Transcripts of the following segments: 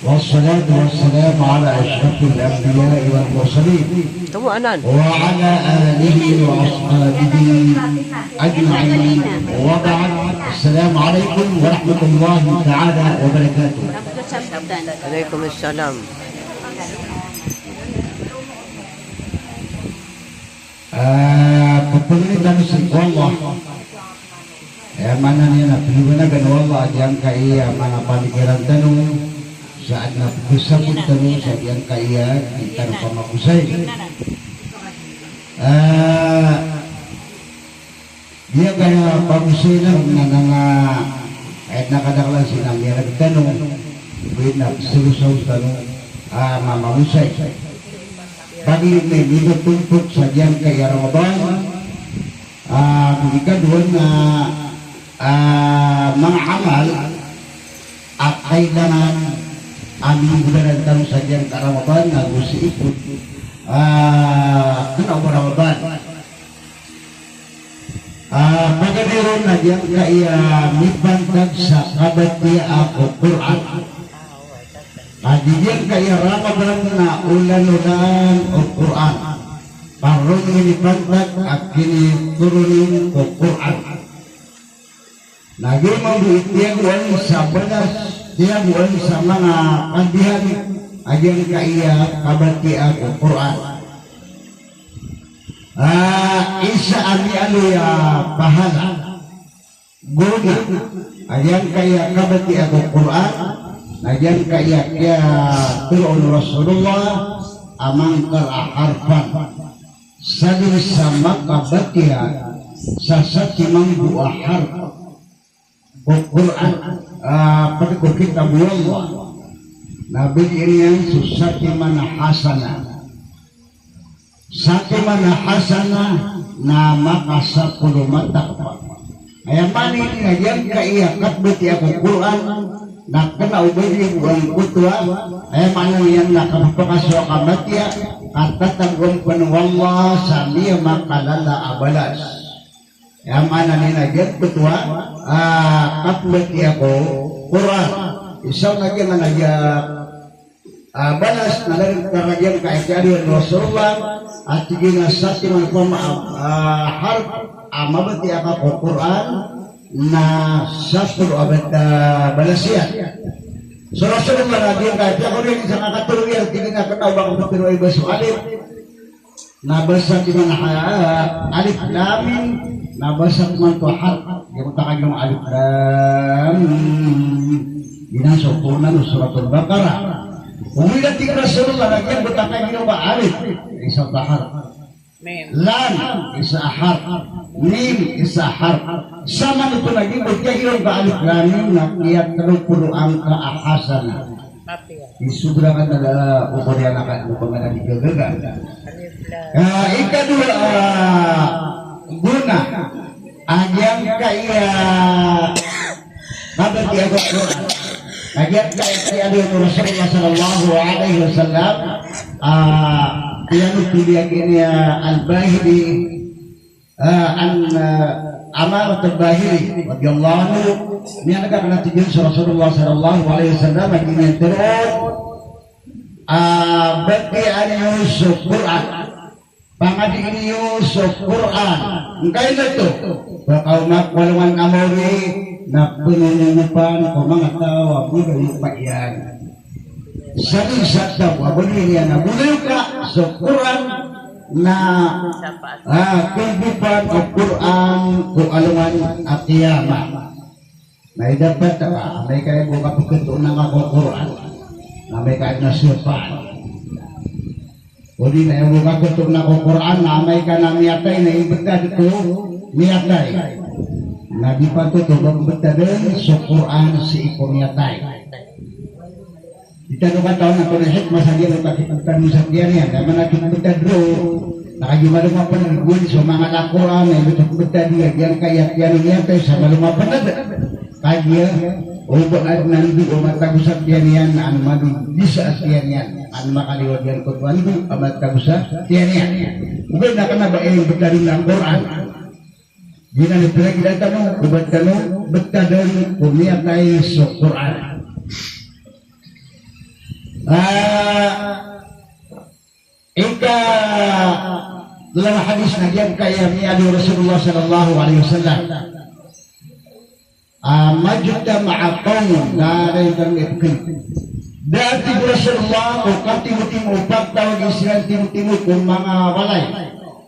والصلاة والسلام على أشرف الأنبياء والمرسلين وعلى آله وأصحابه أجمعين وبعد. السلام عليكم ورحمة الله تعالى وبركاته. عليكم السلام. Pemilihan Allah mana niya na piliwanagan Allah yang kaya mana palikiran tanong saat na pusapun tanong sa yang kaya kita na pamakusay dia kaya pamusay na nga kahit nakadaklan sinang niya nagtanong buwin na surusaw tanong mamamusay bagi may nilutumpok sa yang kaya Ramadan ikadua na mga amal at kailangan aming gudaran tanong sa diyang karamaban na gusto ipod Ramadan pagkadiron na diyang kaya mibantag sa kabati ako Quran diyang kaya ramadan na ulan-ulan o Quran parang minibantag at kiniturunin o Quran naging mabuit diyan buwan sa balas diyan buwan sa mga kandihan ayan kaya kabati ako Quran isa ali-aluya pahala guna ayan kaya kabati ako Quran ayan kaya turun Rasulullah amang karaharpan saling sama kabatihan sa satimang buah harpa Quran pada kitab Allah Nabi ini yang susati mana hasana nama kasapuluh mata ayam mani ngajian kaya kabati aku Quran nak kena ubedi bukan kutua ayam mana yang nak kapakaswa kabati kata tanggung penuh Allah sambil makalala abalas yang mana ni najat ketua kabati aku Quran isau lagi najat balas nalari karajian kaitari Rasulullah atigina sati manfam harf amabati aku Quran na sasur abad balasian so Rasulullah najat kaitari aku rin isang akatulog yan tigina kataw baka matiruay baso alif nabasa timan alif lamin nabasa timan tuhat yung takag yung alif lam ginasok suratul Baqarah umilat di Rasulullah lagi bertakay ginawa alif isang tahar lam isa harf mim isa harf sama nito lagi berkaya ka alif lam na kiyat terupuro ang kaahasana isubrakan na ukuryan akan upangan di gagaga ikadua guna agyang kaya kabati ako Quran agyang kaya Rasulullah sallallahu alaihi wasallam yang dilihat ini al-Bahili Amarat al-Bahili radhiyallahu anhu ini anak kena tiga Rasulullah sallallahu alaihi wasallam yang terus bagi an Yusuf Quran pangadi ini Yusuf Quran engkau itu bakal makwalungan amori nak penunjukan ko mga tao budo ipayan sali sa wabuli niya na budo ka sa Quran na kehidupan Al-Quran ko alungan at kiyama na dapat may kaya buka pagkatuon ng ako Quran na may kaya na sirpan o di na yung buka pagkatuon ng ako Quran na may ka na miyatay na ibigad ko miyatay na di pa ito magbatadan sa Quran si iko miyatay kita nung kataon na ito na hikmah sa diyan at ikipagtanong sa diyan yan naman natin magtadro nakajumalumapan ng buwan sa mga Al-Quran na ito magtadiyag yan kaya yan miyatay sa malumapan na kaya ubod at nandu o matagusap yan ang madudisa at yan ang makaliwag yan kutuan ko ang matagusap yan ubod na ka na ba yung betadong ng Quran di na nipila kita tanong ubod tanong betadong kumiyatay sa Quran Ika dalam hadis nagian kaya mi'adu Rasulullah sallallahu alaihi wasallam majda ma'a qawm dari dangitkan dati Rasulullah o katimu-timu pagtawag isiran timu-timu kung mga walay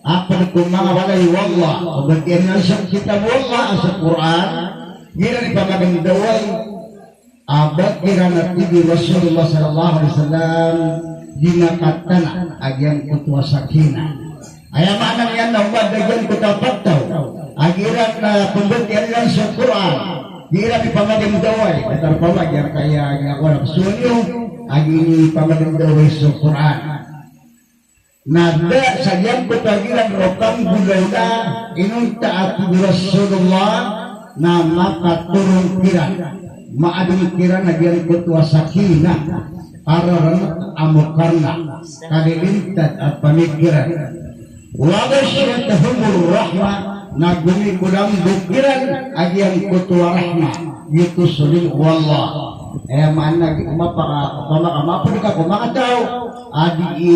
apa kung mga walay wallah o bagyan na sa kitab wallah sa Quran gira ni pamagandaway abad gira na tibi Rasulullah sallallahu alaihi wasallam dinakatana agyan kutwa sakina ayamanan yan na umad agyan kutwa pagtaw agiran na pembuktian yan sa Quran gira ni pamagandaway katar pamagyan kaya nga walang sunyo agi ni pamagandaway sa Quran nada sadyang kutagiran rokang gulaw na inunta at Rasulullah na makaturong kiran maadong kiran na gyan kutwa sakina araran amukarna kalilintad at pamikiran wagasyathumur rahmah na gumikulang bukiran agyan kutwa rahmah yuto sulim wallah mana mapaka kumakataw adi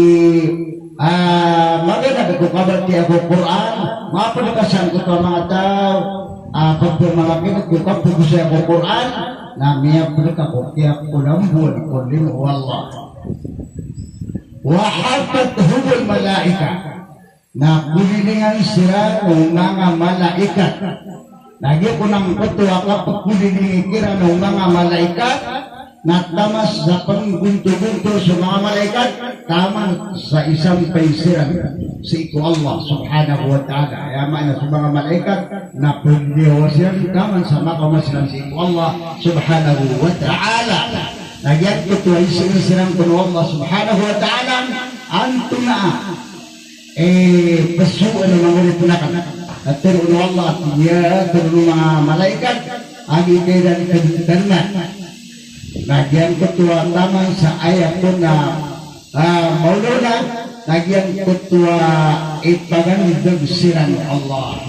maganda ko kabarti ako Quran mapanakasan ko pa mga tao pagpamalakin ko kapag ako Quran na miya pagka ko kaya kulambun kulim wallah wa hafatuhul malaika na kulilingan sila ng mga malaikat lagi ko nang kutuwa kapag kulilingan kira ng mga malaikat na tamas sa panggunto-gunto sa mga malaikat taman sa isang paisiran si iko Allah subhanahu wa ta'ala yaman na sa mga malaikat na pagdiwasyan taman sa makamasilan si iko Allah subhanahu wa ta'ala nagyan ko ito ay sinisiran ko ng Allah subhanahu wa ta'ala anto na pasuan ng mga ulipunakan at tiro ng Allah at iya tiro ng mga malaikat agi kayo dan kagitanman nagyan ketua taman sa ayat ko na mauluna nagyan ketua ipagan dagsiran Allah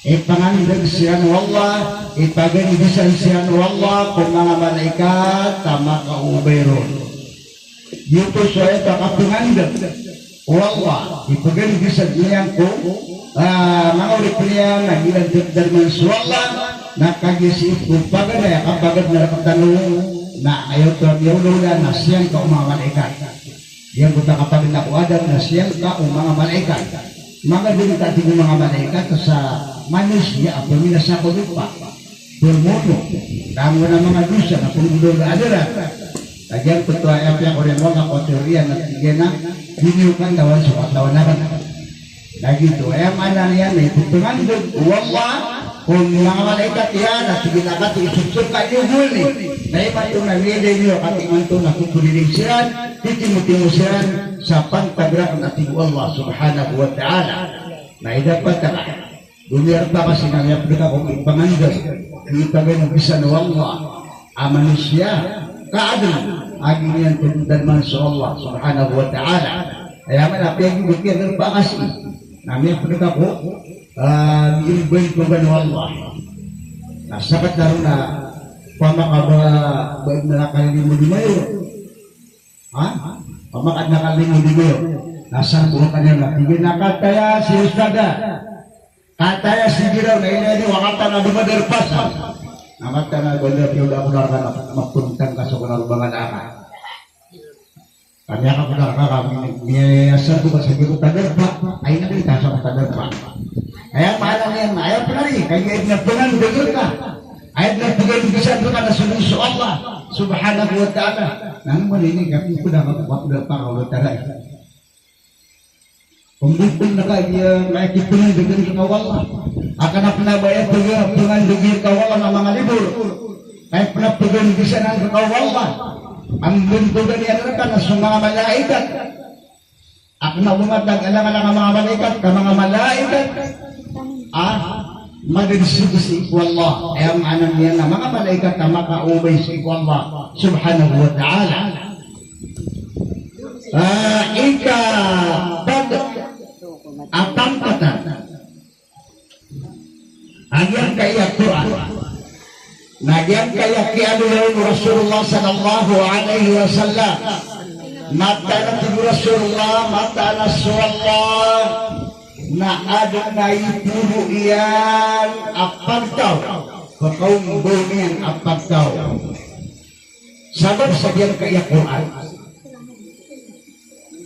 ipagan dagsiran Allah ipagan dagsiran Allah kung mga malaikat tama kaubayron yuto saya takapungan Allah ipagan dagsiran ko mga ulipunan nagilan dagdarman suwala nakagisip ko pagad ay kapagad na katanong na ayaw ko ang na siyang ka mga malaikat yan ko kapag na ko adam na siyang ka mga malaikat mga din tating mga malaikat sa manusia ang minasa ko lupa bermono tamo na mga dusa na punggulo na adara kagyan ko ito ay apya ko rin mga koterian at tigena hiniukan tawan sa katawan na lagi ito ay amanan yan ay putungan doon wallah kung mga malaikat yan at sige na kati isusuka yung huli na iba itong nalilay nyo at iman ito na kukuliling siyan titimutin mo siyan sa pagtagraan at Allah subhanahu wa ta'ala na idapat ka dumiyar pa kasi nangyap ka kung ipangandas itagay ng bisan wa Allah ang manusia kaadal aging yan tundan man sa Allah subhanahu wa ta'ala kaya malapig yung bukyan pa kasi namin pagka ko ilbay ko ba ng Allah nasakat na rin na pamakaba baik na nakalimo di mayo pamakad nakalimo di mayo nasaan po kanya na tigil na kataya si Ustada kataya si Giraw na inay wakata na dumaderpas nakata na ganda yung ako na magpuntang kaso ko na lubanganaka kanya ka pala kami niyasar ko kasi ko taderpa ay namin kaso ko taderpa kaya malang yan ayaw pa na rin kaya nagpungan dugod ka ayat na pagay bisan ko na sunod Allah subhanahu wa ta'ala nang maninig ako ko na magpapakda pa ako taray pembukong na kaya makikipunan dugod ka wala akan na pinabayad pagpungan dugod ka wala ng mga libur kaya pinapugan bisan ang kakawala ang buntugan niya na sa mga malaikat akan na umatag alang-alang ang mga malaikat ka mga malaikat madidisip si Allah ay ang anak niya na mga malaikat na makaubay si Allah subhanahu wa ta'ala atangkatan agyan kaya Quran nagyan kaya kialuhin Rasulullah sallallahu alaihi wasallam mata na ti Rasulullah, mata na Rasulullah, na ada na ipuro iyan apagtaw, kakaung bumiyan apagtaw. Sabab sa diyan kaya Quran.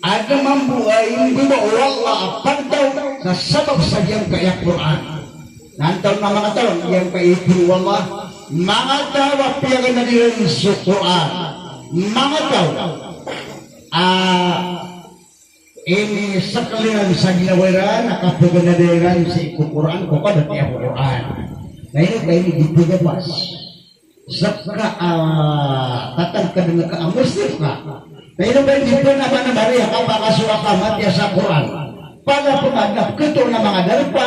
Ada membuai hindi mo wala apagtaw sa sabab sa diyan kaya Quran. Nantaw na mga taon, yan kaya ipuro Allah, mga tawa piyagan na rin sa Quran. Mga tawa, ini sekalian sa ginawaran, nakapaganadiran sa Quran, kung kada tiya Quran. Na ini dipugapas. Saka tatang ka dengan ka-muslim ka. Na ini dito na ba na Maria kapakasura ka matya sa Quran. Pada pemadap ketul na mga darpa,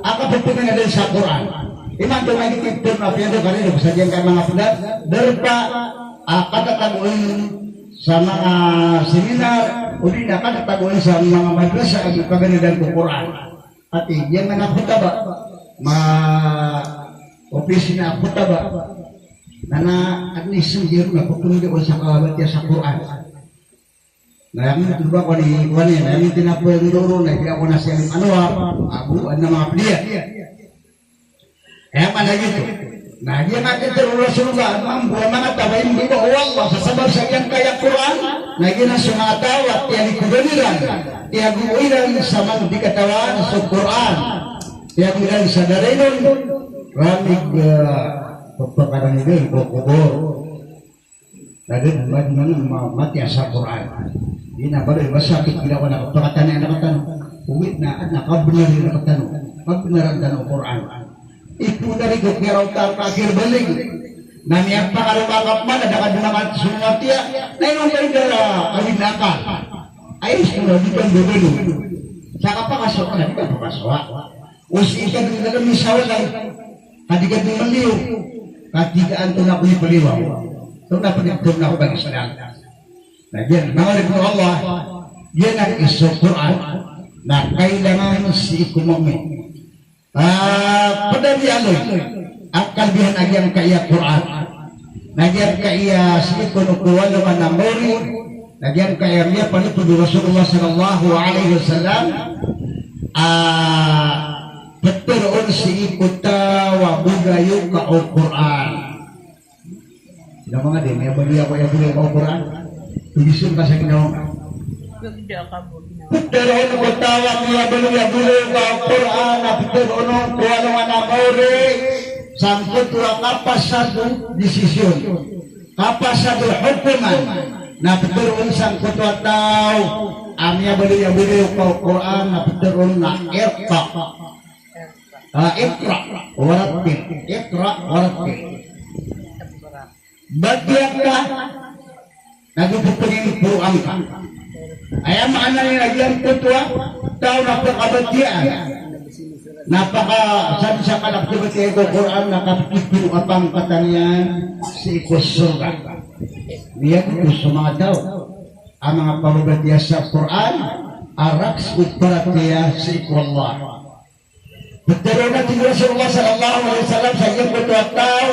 akapapaganadiran sa Quran. Iman ito nga dito na piyado ka rin, sadyang ka mga pedat, darpa, katataguin sa mga seminar, uli na katataguin sa mga madrasa ang kagandahan ng Quran. At yan nga nakutaba, ma-opisina nakutaba, na at least hindi na pupunod ko sa kabatya sa Quran. Namin natuba ko ni Iwan yan, namin tinapo yung duro na hindi ako na siyang abuan ng mga pliya. Kaya man ito. Nah, dia ngaji Rasulullah mampu mga tawa hindi ko Allah sa sabab sa iyang kaya Quran na ginasumatawa tiya likudaniran tiya guwiran sa mga di katawan sa Quran tiya guwiran sa darinon ramig pagpakaran nila kubur tadi mati sa Quran di na balik masakit ginawa na pagkatan uwit na at nakabenar yung magbenaran ng Quran. Itu dari gokero akhir balik. Nami ang pangalubakap man, ada kadunangan semua tiya. Na yung dala kawin nakal. Ay, sino, di kan bubulu. Saka pa kasoka na, di kan pakasoka. Usi ikan di dalam misawa lang. Kadigan di maliw. Katigaan ito na kuni paliwaw. Ito na panigtong na ako bagi sadang. Na yan, nangalit mo Allah. Yan ang isukuran na kailangan si ikumami. Pada dialoy ang kalbihan agyang kaya Quran nagyan kaya si kunukuha naman na mori nagyan kaya niya panuto ni Rasulullah sallallahu alaihi wasallam beturon si ikutawa bugayo ka o Quran na mga din may bali ako yung bugayo ka o Quran tulisun ka sa ginawa Pagdaroon ko tawag niya bulo ka Quran na pagdaroon ko ano nga na mauri sangkot wa kapasado desisyon kapasado hukuman na pagdaroon sangkot wa tao amya bulo ka Quran na pagdaroon na ikra warattil bagyan ka nagpupugin po ang ka ayam mana yang agian ketua tahu napakabatian napaka kalap kebatian Quran nakapikiru apang katanya si surga dia itu semua tahu ang mga pababatian sa Quran araks uparatia si Allah betul nabi Rasulullah sallallahu alaihi wasallam sa iyang ketua tahu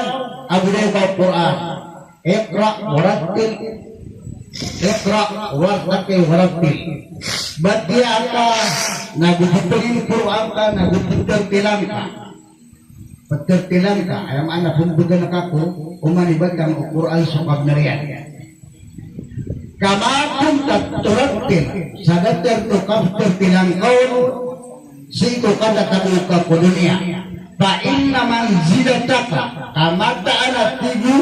abulay ka Quran ikra warattil Iqra wartaqi warattil. Batia ka naguputulin Quran ka naguputultilan ka. Pagtertilan ka ayam ana pumbugan kako umanibat kang Quran sa kagnarian. Kamakum tatturattil sadater to kaptertilan kaun siko kada kaduka ko dunia. Fa inna manzilataka kamata ana tigu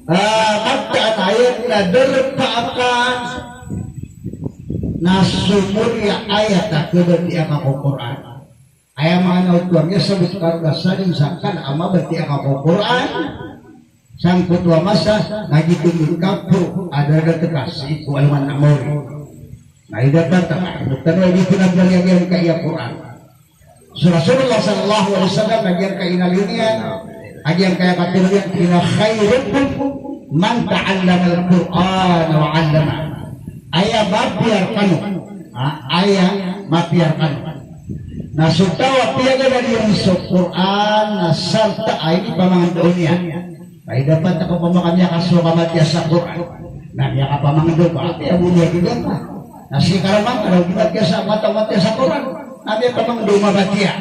kata ayat na derpaakan nasumurya ayat na keberti ang Quran ayat mga nautuarnya sebut karga saling sangkan ama berti ang Quran sang kutua masa nagitumit kapu ada tekasi kualman amori na idatata bukan lagi pinagdan yang kaya Quran Rasulullah sallallahu alaihi wasallam nagian kainalinian agian kaya katuluyan ina khairukum man ta'allama al-Qur'an wa 'allama aya mapiar kanu aya mapiar kanu na sutawa piaga dari yung Quran na sarta ay pamangan dunia ay dapat ako pamakamya kaso kamatya sa Quran Nah dia apa mangdo ba ya bunuh kita nasi karamang kalau kita biasa mata-mata sa Quran nabi apa mangdo mabatia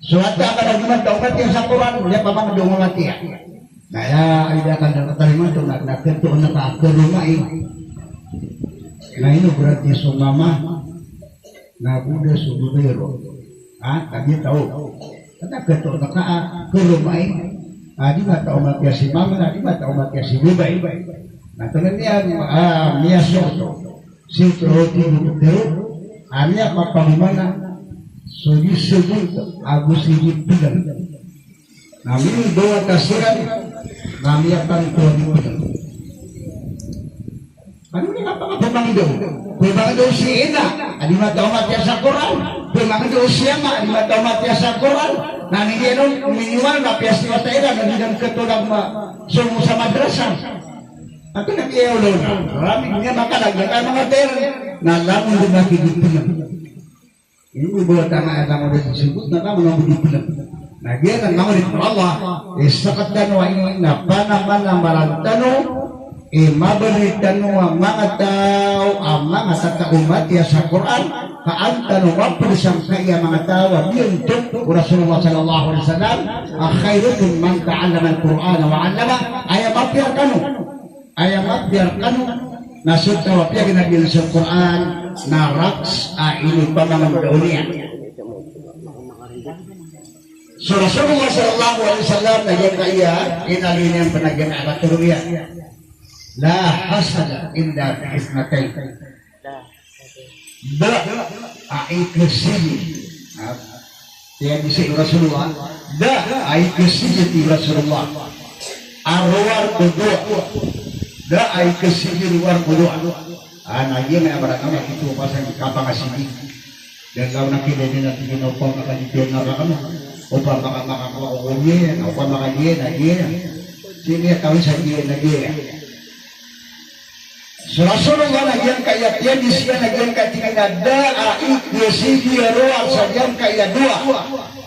suatu kalau kita mata sa Quran dia apa mangdo mabatia nah ya ida akan terima tu nak tu nak ke rumah ini nah ini berarti sumama na Buddha subudero kami tahu kata ketuk nak ke rumah ini di mata umat ya si mama di mata umat ya si bubai nah tentunya miaso si roti itu hanya apa mana sugi sebut agus ini bilang kami doa kasiran kami akan tuan ano ni apa pemangdo si ina di mata umat ya sa Quran pemangdo si ama di mata umat ya sa Quran nah ni dia minimal na pias ni mata ina nang ketulang sumu sa madrasah atau nak dia ulo na rami niya makalagyan ay mga ter na lamang lumaki dipilang ini buat anak mo din disebut na lamang dipilang na dia kan mau din Allah isakat wa ini na panamana marantano maberitan wa mga tao ang mga umat ya sa Quran kaantano maprisang kaya mga tao yuntuk Rasulullah sallallahu alaihi wasallam khairukum man ta'allama al-Quran wa 'allama ayam kanu nasud tawapya ginagyan sa Quran na raks ini pamamagdaulian so Rasulullah sallallahu alaihi wasallam nagyan kaya inalinian panagyan alaturbiya la hasada illa bi isnatain da aikasiji ya di Rasulullah da aikasiji Rasulullah arwar kedua da aikasiji luar kedua anaknya may abarakama itu pasang kapang asigi dan kalau nak kita ni nak kita upah makan itu nak kamu upah makan kau ni upah makan dia lagi sini kau saja lagi Rasulullah nagyan kaya dia di sini nagyan kaya ada aikasiji luar saja kaya dua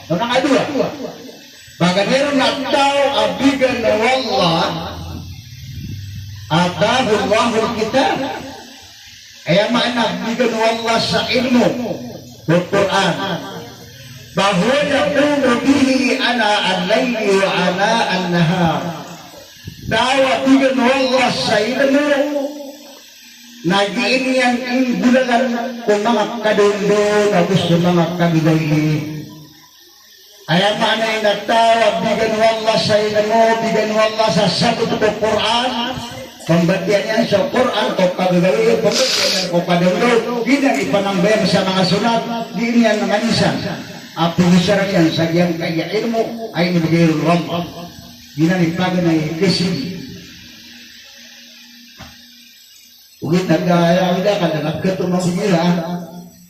orang dua bagaimana nak tahu abigan wallah atahu Allahul kitab ayat makna abigan wallah sa ilmu Al-Quran bahwa yakunu bihi ana al-layli wa ana al-nahar tahu abigan wallah sa ilmu nagiin yang bulan kung mga kadundo na gusto mga kabigayi ayat mana yang nagtawag bigan wallah sa ilmu bigan wallah sa sagot ng Quran pembatian yan sa Quran kung kabigayi pembatian yan kung kadundo ginang ipanangbayan sa mga sunat din yan mga nisan apunisarang yan sa yan kaya ilmu ay nabigay wallah ginang ipagan ay kisig ugit nagdaya udah kada nagketumang nila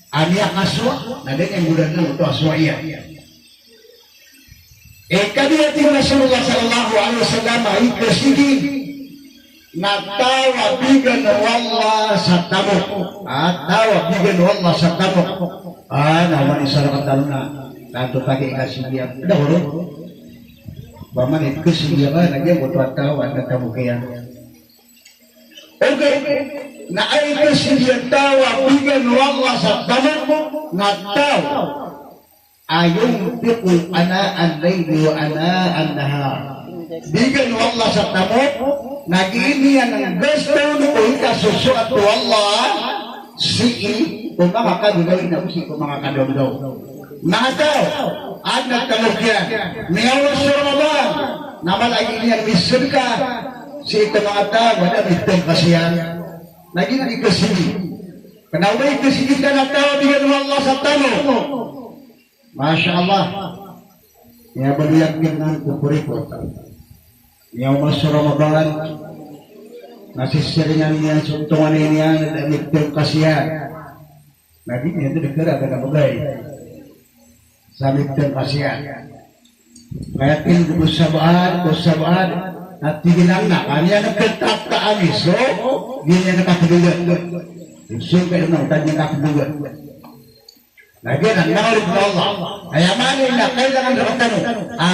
aniya aswa na din ang bulan ng ito aswa iya kadiyati Rasulullah sallallahu alaihi wasallam ay kasigi natawa bigan wallah sa tamo atawa bigan wallah sa tamo naman isa na kataluna nato pagi kasigi ada huruf baman itu kasigi ka nagyan mo tawa at tamo kaya okay na ay kasigi tawa bigan wallah sa tamo natawa ayung pikul ana al-layli wa ana al-nahar bigan wallah sa tamo nag-iinian ng gusto nung kasusuat ko wallah si'i kung mga kadugay na usi kung mga kadugdaw mga tao at nagkalugyan miyawas sa Ramadan na malaginian misun ka si ito mga tao wala mitong kasiyan naging ikasigi kanaway ikasigi ka na tao bigan wallah sa tamo Masya Allah ya baliak dengan kukurikot ya masuk Ramadan masih seringan niya suntungan niya dan mitong kasihan lagi niya itu dekera kada bagay sa mitong kasihan kaya tin kusabaan at tiginang na kanya nagkatap ka amis so hindi niya nakapadugan so kaya nang tanya nakapadugan Lagi ang knowledge ng Allah. Kaya manin na kailangan dapat tanong.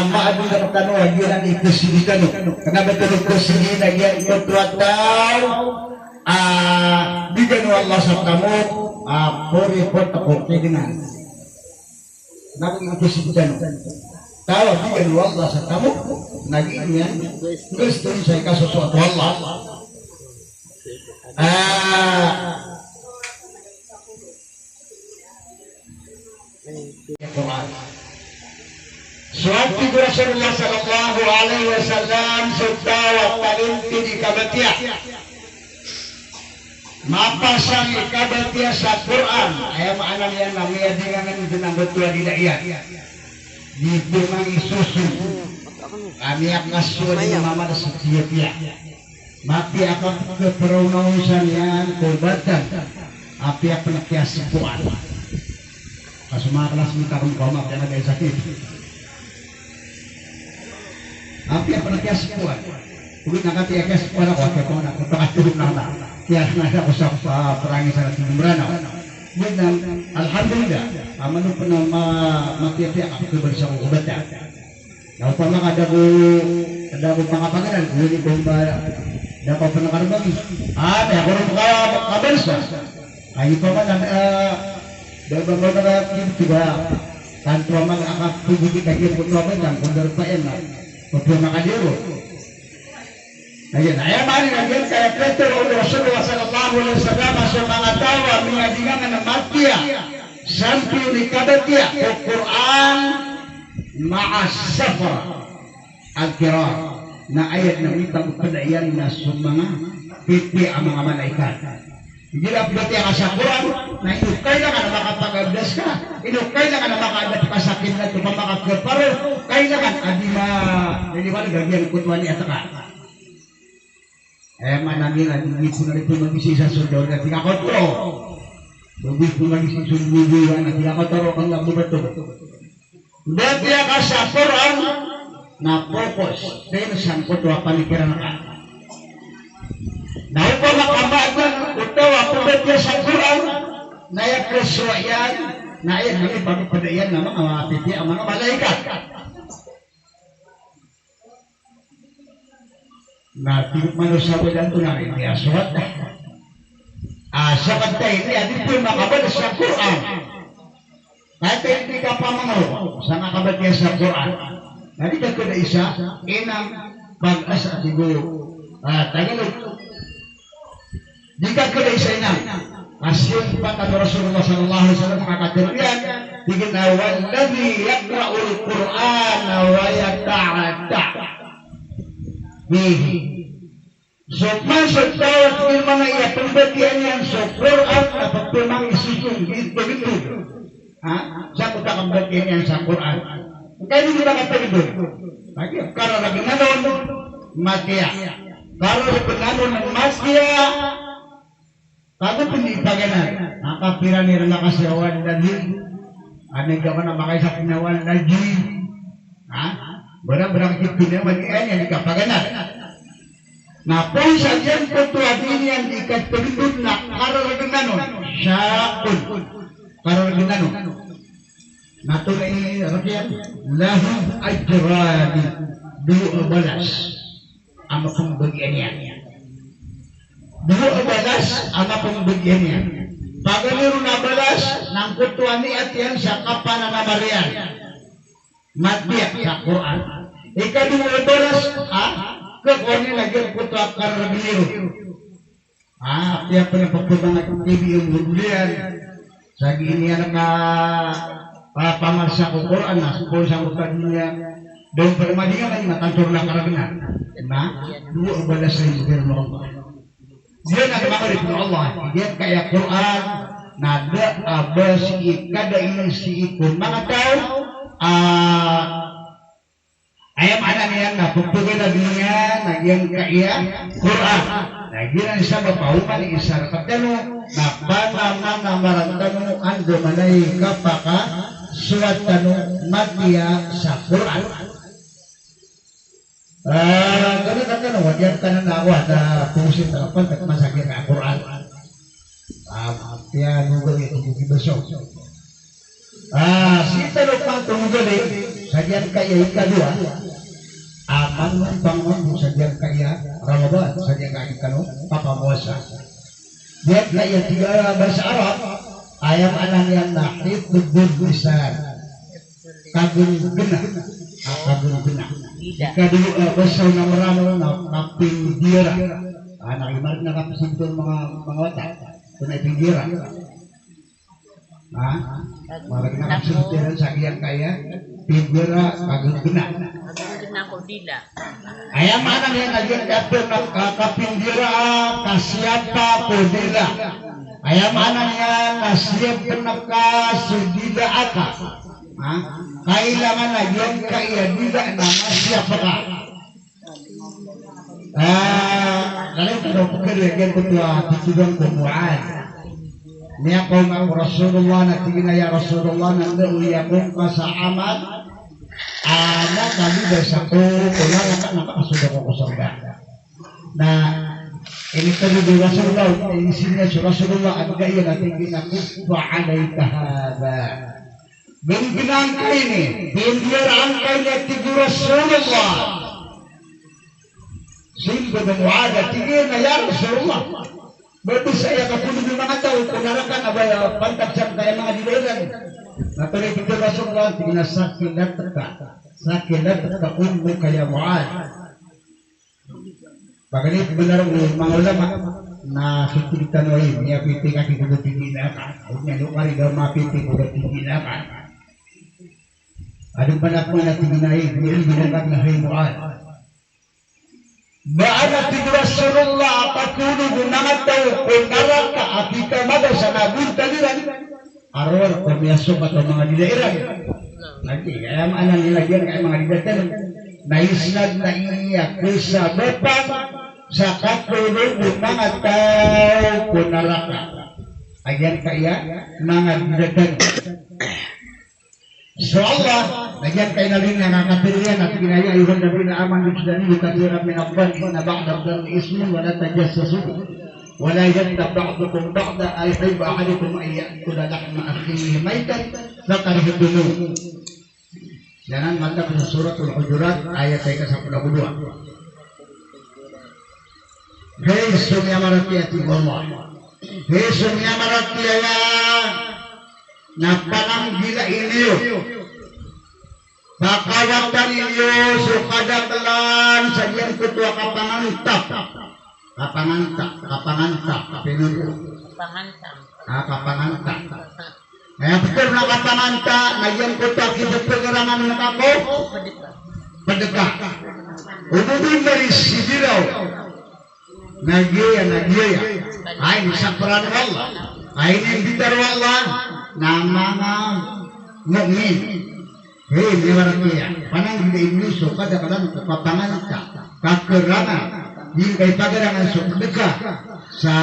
Maadun dapat tanong. Lagi ang ikusigi tanong. Kenapa tanong kusigi lagi ang ikutuat daw? Bigyan mo Allah sa tamu. Report ako kailangan. Kenapa ikusigi tanong? Tahu bigyan mo Allah sa tamu. Naging yan. Gusto niya sa ikasusuat Allah. Quran. Suatu Rasulullah sallallahu alaihi wasallam sutawa talinti di kabatia. Mapasang kabatia sa Quran. Ayam anak yang namanya dengan dengan betul tidak iya. Di memang isusu. Kami akan suami mama setia. Mati akan keperunausan yang kebatan. Api akan kias Quran. Semua kelas minta komak jangan ada sakit. Apa yang pernah kias kuat? Kulit nak kias kias kuat aku kau nak tak cukup nama. Kias nada usah perangi sangat memberana. Dan alhamdulillah, amanu pernah mati apa aku bersama ubatnya. Kalau pernah ada bu pangapangan ini bomba dapat pernah karbagi. Ada orang kabar sah. Ayo paman dan beberapa juga tanpa mengangkat tubuh kita putra bentang kondor paena putra makadero. Saya mari ngajian kayak Peter oleh Rasulullah sallallahu alaihi wasallam semangat tawa mengajikan matia sampai di kabatia Al-Quran ma'as safar al-kiram na ayat na mitang padayan na sumanga pipi ang mga malaikat. Hilap berarti yang asal Quran, nah itu kailangan na makapag-abdas ka, itu kailangan na makaabdas ka sa akin na ito pamakagkaparo, kailangan adima, hindi ba nagagyan kutuan niya ka? Manangin ang hindi ko na ito mag-isi sa sundaw na tinakotro. Hindi ko mag-isi sundaw na tinakotro kang nabubato. Berarti yang asal Quran, na purpose, sa isang kutuwa panikiran ka. Nah, upang makabagan utawa pagbatya sa Quran na yung kesuayan na yung hali pagpadayan ng mga pipi ang mga malaikat. Na tinuk manusia wajan tunang ini aswat. Sabat tayo ini adit po makabaga sa Quran. Kahit hindi ka pa mangaw sa makabatya sa Quran. Nadi ka ko na isa, inang pag-asa siguro. Tagalog. Jika kedai saya asyik kata Rasulullah sallallahu alaihi wasallam mengatakan bikin waladhi yaqra'ul Qur'an wa yata'adda bihi. Masuk tawat ilmana ia pembetian yang Quran apa memang isusung begitu. Saya tak pembetian yang sa Quran. Kaya hindi na kata ito. Karena lagi nanon matia. Karena lagi nanon matia. Tapi pinipaganan, nakapira ni rala kasi awan lagi, anay ka na makaisak pinawan lagi, berang-berang kipinawan yang dikapaganan. Nah, pun saja ketua ini yang dikatulun na kararagenanon, syakun, kararagenanon. Natulay rakyat, lahum ajrani, 12 ang pembagiannya. 12 ang pembagiannya. Pagaliru na balas ng kutuan ni at yan sa kapana na Marian. Matbiyak sa Quran. Ika-12 kekuani lagi ang kutuan karabiniru. Tiap na pagpubangat ng TV yung bulian. Sa gini yan pamarsa ko Quran na supol sa kutuan niya. Doon pa naman niya kayo matantor na karabinan. Na 12 rin firma Allah. Dia nak makrif Allah. Dia kayak Quran nada abas kada ini si ikut mga tao ayam anak yang na pagpugay na dunia nagyan kaya Quran nagyan isa mapauman isa katano na panamang na marantano ando manay kapaka surat tano magdiya sa Quran. Ganun ka na, wagyan ka na nawa na pusin na kapag masakit na Quran. Kaya nunggu itu bukti besok. Si Lukman tunggali sajian kaya ikadua aman bangun sajian kaya Ramadan sajian kaya ikanu papa puasa dia kaya tiga bahasa Arab ayam anak yang nakit bubur besar kagun genah jika dulu bahasa nama kaping dira anak ibarat nak kesimpulan mga watak tunai pinggira makanya kesimpulan sakian kaya pinggira kagun genah ayam anak yang lagi dapur kapinggira kasiapa podila ayam anaknya nasiap penaka sudida akak kailangan lagi yang kaya tidak nama siapakah kalian sudah pikir lagi ketua tujuan kumuan ni ako ng Rasulullah na tingin ya Rasulullah nanda uyakong kasaamat anak kami desa ko kulang anak nakakasuda ko surga na ini tadi di Rasulullah isinya Rasulullah ang gaya na tingin ako fa'alaika hada Bimbinan ini bimbiraan kaya tiga Rasulullah sehingga berwada tinggi na ya Rasulullah berarti saya kapunin di mga tao kunarakan abay pantag siyang kaya mga dilelan natuloy tiga Rasulullah tingin na sakilat ka ummo kaya muad bagalit benar mga ulama na sutilitan o yun niya piti ka kikulitin na ka huwag niya lukari daw mapiti kikulitin na ka adong panak mo na tinginahin niya binagag na himuan Baana tiga Rasulullah pakulu gunakan tahu pengaraka akika mada sana buntaliran aror pemiasuk atau mga didaerah nanti kaya anak nilagyan kaya mga didaerah naisnad na iya kusa bepan sa katulog gunakan tahu penaraka ayan kaya mga didaerah Insyaallah bagian kain nabi yang nakakapirian at ginaya ayuhan nabi na aman bidani bukatiran min abban na ba'da dhan ismin wala tajassasu wala yadda ba'dukum ba'da ay hayba ahadikum ay ya'kula lahma akhihi maitan fakarihidunu jangan mantap sa suratul Hujurat ayat ay ke-12 Hei sunya marati ati Allah Hei sunya marati ya napanang gila iliyo pakawatan iliyo sukadaklan sajian ketua kapangantap pinunod kapangantap kaya betul na kapangantap nagyan ketua kisah penggerangan ng ako pedekah umudin dari sidilaw nagyaya ay nisakparan Allah ay nimbitar Allah nama mukmin hei liwarnya panang di Indonesia kadang-kadang kepapangan kakerangan hingga pagarangan sedekah sa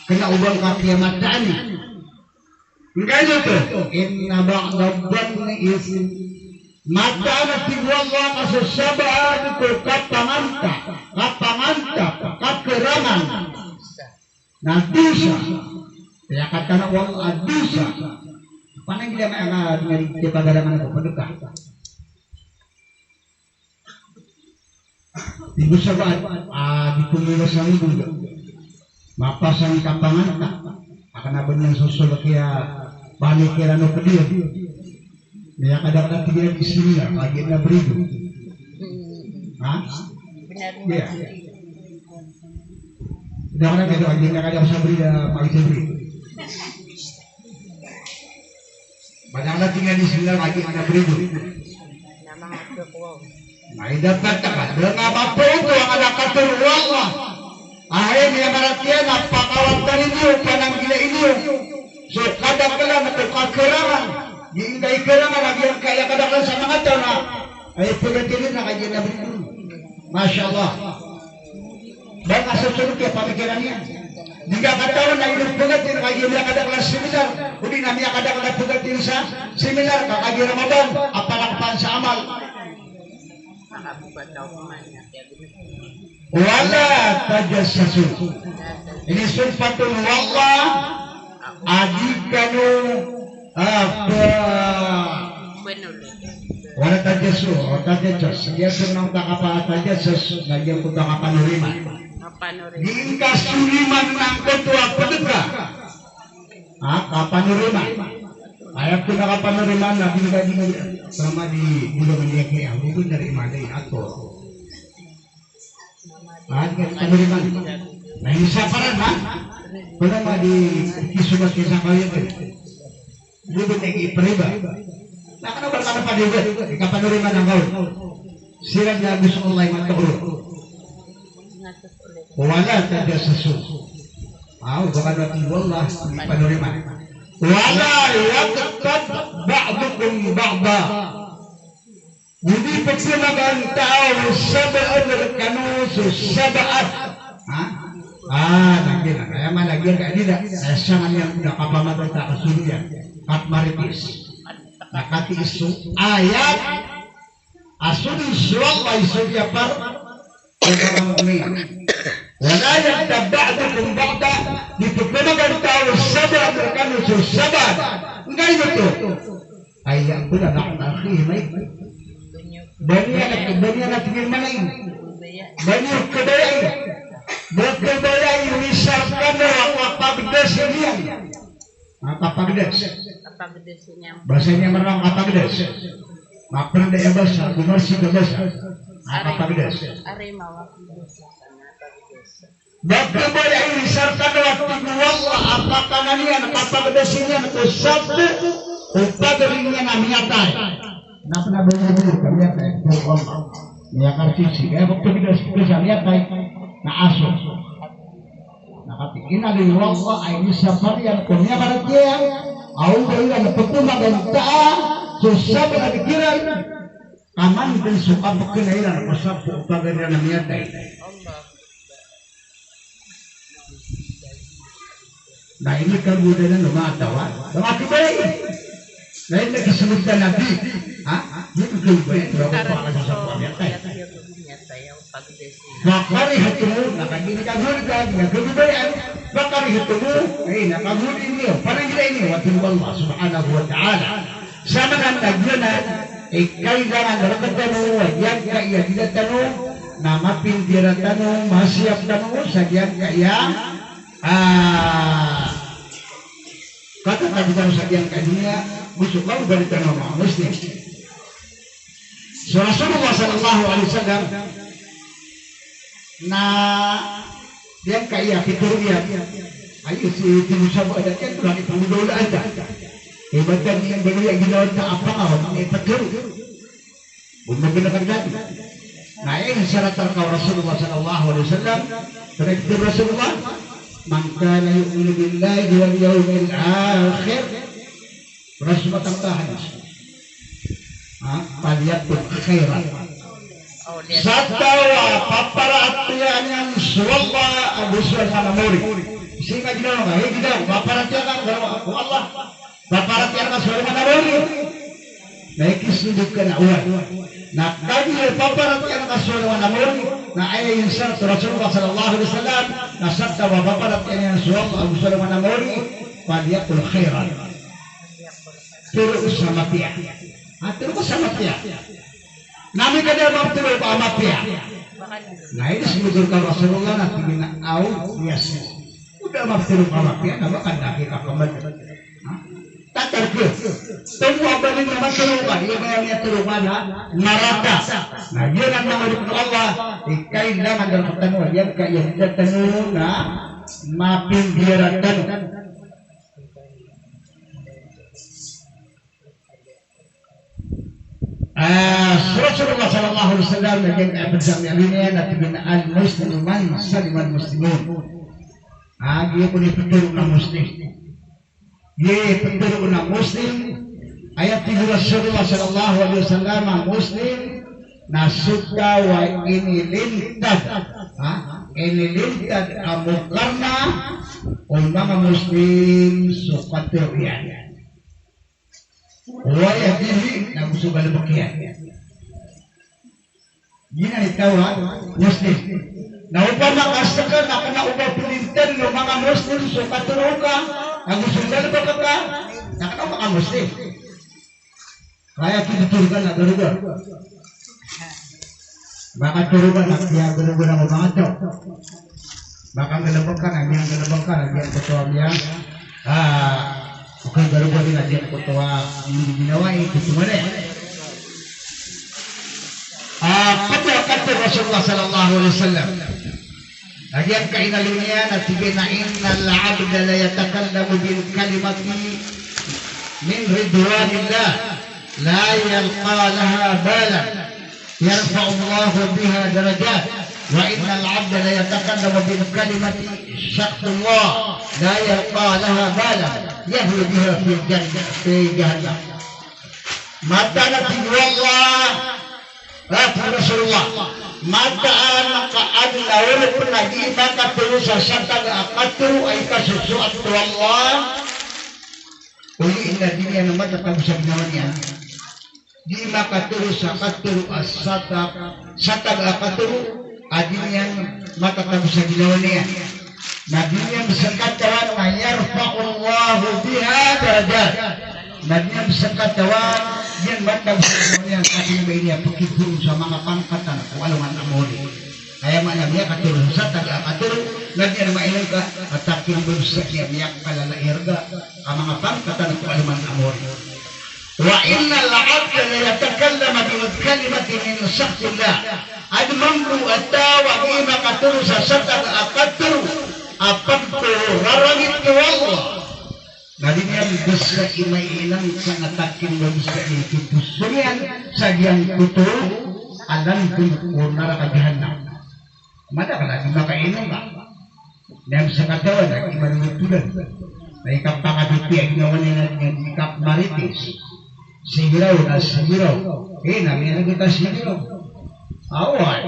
kena ubang kiamat tani enggak itu inna ba'da dhanni ism mata nati wallah kasusabaan itu kapanganta kakerangan nadisa ya kata wal adisa panang dia mga dari pagarangan ko pedekah ibu sabat di pemilu sang ibu mapasang kapangan akan abang susul kaya balik kira no pedir dia kadang-kadang tidak di sini lah lagi na beribu ya kadang-kadang kaya lagi na kada usah beri pagi beri padahal tinggal di sini lagi ada beribu. Nah, dapat tak? Dengan apa itu yang ada kata Allah? Akhirnya meratian apa kawan dari ini, panang gila ini. So kadang-kadang atau kekerangan, hingga kekerangan lagi yang kaya kadang-kadang sama kata nak. Ayo pengertian nak kajian Nabi itu. Masya Allah. Dan asal suruh dia pemikirannya. Jika kata orang yang pengertian kajian dia kadang-kadang seminar. Kemudian namanya kadang-kadang pengertian seminar kajian Ramadan. Apalagi pansa amal. Wala tajassasu. Ini sumpatun wallah adikanu apa wala tajasu o tajasus dia senang tak apa tajasus ngaji ku tak apa nuriman hingga suriman ng ketua pedega kapanuriman ayat ku nak kapanuriman na binigay sama di bulan dia kaya bukan dari malay atau kapanuriman nah ini siapa kan pernah di kisubat kisah kalian bukan lagi periba nah kenapa berkata pada juga kapanuriman ang kau sirat na gusto ko lang magkauro wala tajasus bukan berarti wallah kapanuriman wala yaqtab ba'dukum ba'da hindi pagsilagan tao sab'an kanus sab'at lagi kaya malagyan ka nila sangan yang nakapamatay ta kasulyan at maritis nakatiiso ayat asun suwag ay sugyapar wala yaqtab ba'dukum ba'da dito pinagan tao sab'an kanus sab'at ngayon ito ay ang pula nakakahimay Bani anak gimana ini? Bani kedai, berkedai wisarkan apa bedes ini? Apa bedes? Bahasanya merang apa bedes? Makan daya bahasa, kumasi ke bahasa. Apa bedes? Berkedai wisarkan waktu Allah apa kananian apa bedes ini? Usabdu, upadrinya namiatai. Nah pernah belajar kami apa? Berkorban, niakan sisi. Waktu kita bisa lihat baik, nah asuh. Nah tapi ini ada Allah ini safari yang punya pada dia. Allah yang bertumbuh dan taat, susah berpikiran. Aman dan suka berkenairan pasal pemberian namanya tay. Nah ini kemudian nama tawa, nama kibai. Nah ini disebutkan Nabi. Itu kebaik berapa pahala sesuatu yang baik. Bakari hatimu, nak ini kamu kan, nak kebaik. Bakari hatimu, nak kamu ini, pada kita ini waktu Allah Subhanahu Wa Taala. Sama dengan tajuan, ikai jangan berketemu, yang kaya tidak tanu, nama pinggir tanu, masih tanu, sajian kaya. Kata tadi kalau sajian kaya, musuh kau berikan nama Muslim. Rasulullah sallallahu alaihi wasallam dia kaya fiturnya ayo si timusab ada kan lagi pengudul ada hebatkan yang baru yang gila apa awak betul menggunakan tadi nah ini syarat terkau Rasulullah sallallahu alaihi wasallam terakhir Rasulullah man kana yu'minu billahi wal yawmil akhir Rasulullah hadis paliyatun khairan satawa paparatian yang suwalla abuswan manamuri sehingga gila nggak gila paparatian kan kalau Allah paparatian kan suwalla manamuri naik isudukkan awal nah kami paparatian kan suwalla manamuri nah ayat yang syarat Rasulullah sallallahu alaihi wasallam nah satawa paparatian yang suwalla abuswan manamuri paliyatun khairan terus sama pihak terus sama dia. Nami kada terus sama dia. Nah ini sebutkan Rasulullah nanti bina au biasa. Udah terus sama dia, nama kan dah kita kembali. Tak terkut. Semua balik nama terukan, ia bayarnya terukan neraka. Nah dia nak mengurus Allah. Ikai dah ada pertemuan yang kaya bertemu nah maafin dia datang. Rasulullah sallallahu alaihi wasallam yang bersama ini nanti bina al-musliman saliman muslimun. Dia punya petunjuk muslim. Dia petunjuk muslim. Ayat tiga Rasulullah sallallahu alaihi wasallam muslim nasuka wa ini lintad. Ini lintad kamu karena umat muslim suka teriak. Waya diri na gusto ba lumakihan? Gina itaw Muslim. Na upang makasakan na kana upang pilintan ng mga Muslim so katuruka Ang musulman ba ka? Nakatawa ka Muslim. Kaya tinuturugan na garuga. Baka turugan na kaya garuga na mga tao. Baka galabang ka na, ang galabang ka, nagyan ko to ang yan. Bukan garuga din nagyan ko to hindi ginawa, ito mo rin. Kata Rasulullah sallallahu alaihi wasallam. Nagyan ka inalunya na sige na innal abda la yatakallamu bil kalimati min ridwanillah la yalqa laha balan yarfa'u Allah biha darajat wa innal abda la yatakallamu bil kalimati syaqullah la yalqa laha balan yahwi biha fi jannah. Mata nabi Allah Rasulullah mataan nakaadlaw penagi maka terus sasata akatru ay kasusuat Allah uli ina dunia na mata tabu sa ginawa niya di maka terus akatru asata sata akatru adinyan mata tabu sa ginawa niya na dunia bisakatawan na yarfa'ullahu biha darajat na dunia bisakatawan yan mata yang ating niya pagkipuro sa mga pangkatan kung aluman amori. Kaya manamya katulong sa taga-katulong nagyan na mainang ka at takin bulsak niya miyak kalalair ka ang mga pangkatan kung aluman amori. Wa inna la'abda na yatakallama biwad kalimati min saktillah ad mamru atawa ima katulong sa taga-katulong apagturo rarangit ko Allah. Nadinya bisa imay ilang sang atakin mo bisa itutusunyan sa diyang kuto alam kung naraka jahanam. Mada ka lagi makainom ka. Nang sa katawan na imanutulan. May kapangatuti ang ginawa niya ng ikap maritis. Sigiraw na sigiraw. Namin na kita sigiraw. Away.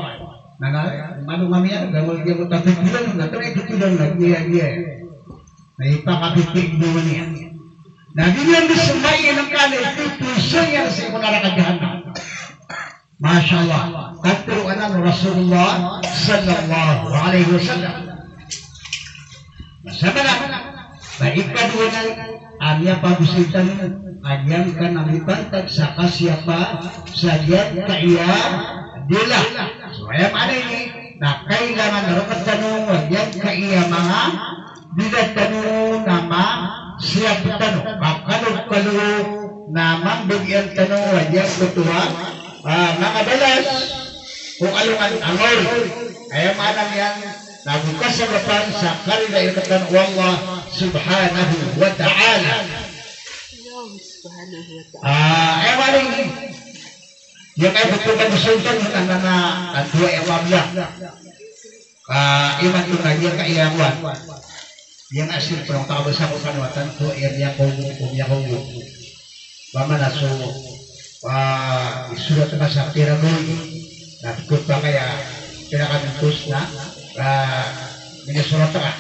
Manumami yan. Gawal niya mo tatutulan. Natry tutulan na giya-giya. May pakapitig naman niya. Nagiging disumay ng kanil, tutusan yan sa imo narakagahan. Masya Allah. Katuruan ng Rasulullah sallallahu alaihi wasallam. Masama na. Maikadunan, anya pagusitan, anyang ka namipantag sa kasyapa, sa diyan kaya dila. So, ayam ano ini, na kailangan narokat tanong, anyang kaya mga bila tanong nama siap tanong kakalog-kalog namang bigyan tanong wajah ketua mga dalas kung alungan angol kaya manang yan nabukas sa depan sa karila ikatan Allah subhanahu wa ta'ala maling yung ay betul sultan na dua ewablah iman yung nagyan kailangan yang asli perang tahu bersama kanuatan tu area kogu bama naso sudah tengah sakira dulu nah ikut kaya kirakan terus na ini surat tengah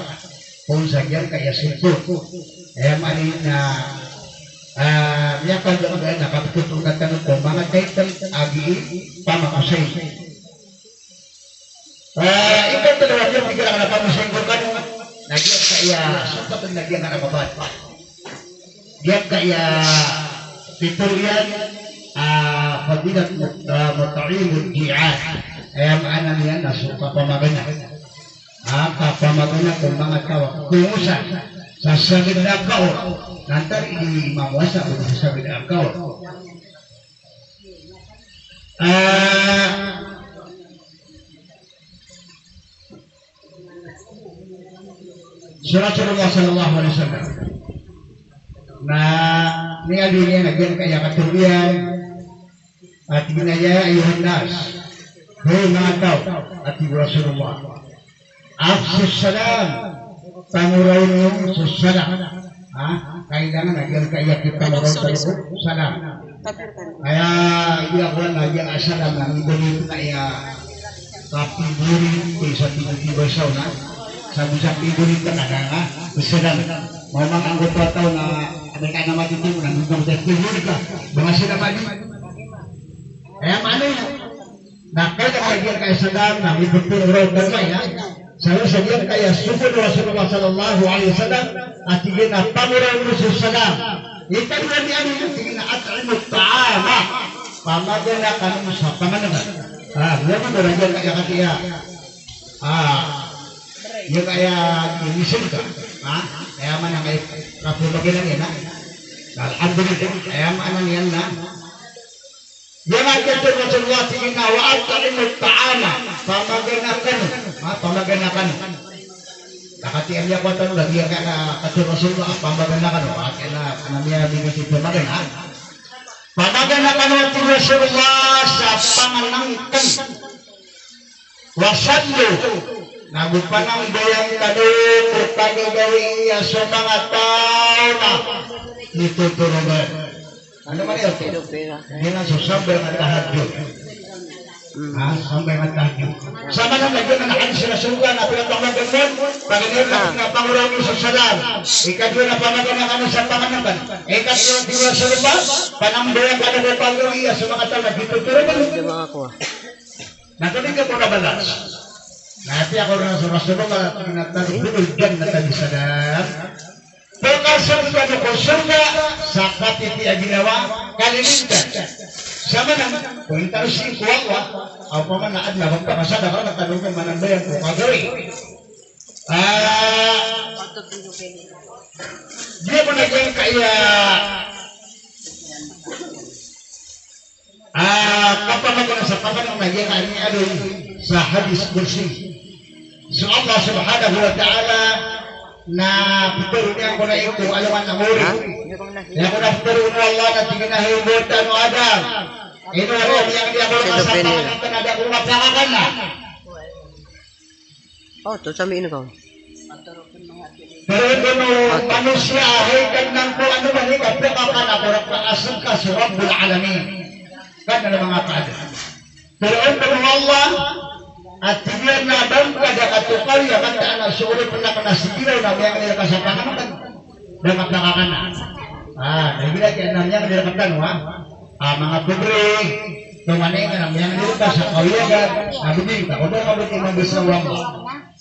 pun saja kaya simpul mani na niya kalau na kapitutukan tanong mga kaitan agi pamakusay ikan talaga yung pikiran na pamusay ko kanong nagyan kaya sempat nagyan na kabat. Diyan kaya titulian fadilat mut'imul ji'an. Anan yan nasuka pamagana. Pamagana kung mga tao kumusan sa sabid na kaon. Nantar mamwasa kung sa sabid na kaon. Rasulullah sallallahu alaihi wasallam na ningali niya nagyan kaya katulian at ginaya ayuhan nas hey mga tao at Rasulullah afsus salam panguraw niyong susalam kailangan nagyan kaya kita maraw tayo salam kaya iyakuan nagyan asalam na ibon kaya kapiburin sa tiba-tiba sauna sa ibunin ka na sedang memang anggota tahu na mereka nama itu nandung sa ibunin ka mga sila mali kaya mana na kaya kagian kaya sedang na ibutong road na ya Saya saja kaya suku Rasulullah sallallahu alaihi wasallam atigina pangurang Rasul sallam. Ikan kami ani atigina at'imu ta'ama. Pamagana kanu sa panganan. Bukan berajar kaya kaya. Yung kaya inisin ka. Kaya man ang kapulogin lang yan. Alhamdulillah. Kaya man yan na. Yung agad ito Rasulullah tigina wa at'imu ta'ama. Pamaganakan. Nakatiyan niya ko ito lagi ang katurosol ko. Pamaganakan. Kaya na kanamiya bigis ito magana. Pamaganakan at Rasulullah sa panganangkan. Wasadlo. Nagupanang doyang kanong pagkagawin niya sa mga tao na nituturugan. Ano man yun? Hindi na susabay ang tahadyo. Sampai matahid. Sama na lagi na nakain sila suga na pinapamagan mo. Pagkakita na pangurang sa salam. Ikadyo na pamagan na kami sa panganakan. Ikadyo na diwa sa lupa. Panambayan ka na pagkakawin niya sa mga tao na nituturugan. Natuloy ka po na balas. Nanti ako na sa Rasulullah pinagtanong dyan na tabi sa dam. Pagkasang ka na ko suga sa katiti ang ginawa kalilintan. Sama na, kung ito si kuwa-kuwa, ang pamanaad na magpakasada ka, magtanong kang manambayan kung kagawin. Di mo naging kaya kapamagunan sa pamanang naging ani adon sa hadis kursi. So Allah subhanahu wa ta'ala na pituro niya ko na ito alaman ng uri. Kaya ko na pituro na Allah na tinginahimbot ano Adam. Ito ako, yang dia ko kasapangan ka na da kung mapakakan na. Ito sa min ko. Pero ito manusia, hikan ng po ano ba ni kapakakan ako na pang-asam ka sa Rabbul Alamin. Kan na mga kaada. Pero ito ng Allah, at tigyan na bangka da katukal ya kanta ana sulit pala kana sigiraw na yang nila kasapangan kan da kapakakan na. Kaya kaya namanya nila kapatan mga pobre tumanay nga namanya nila sa kawiyagan nabiging ka kung kabut imang bisa wang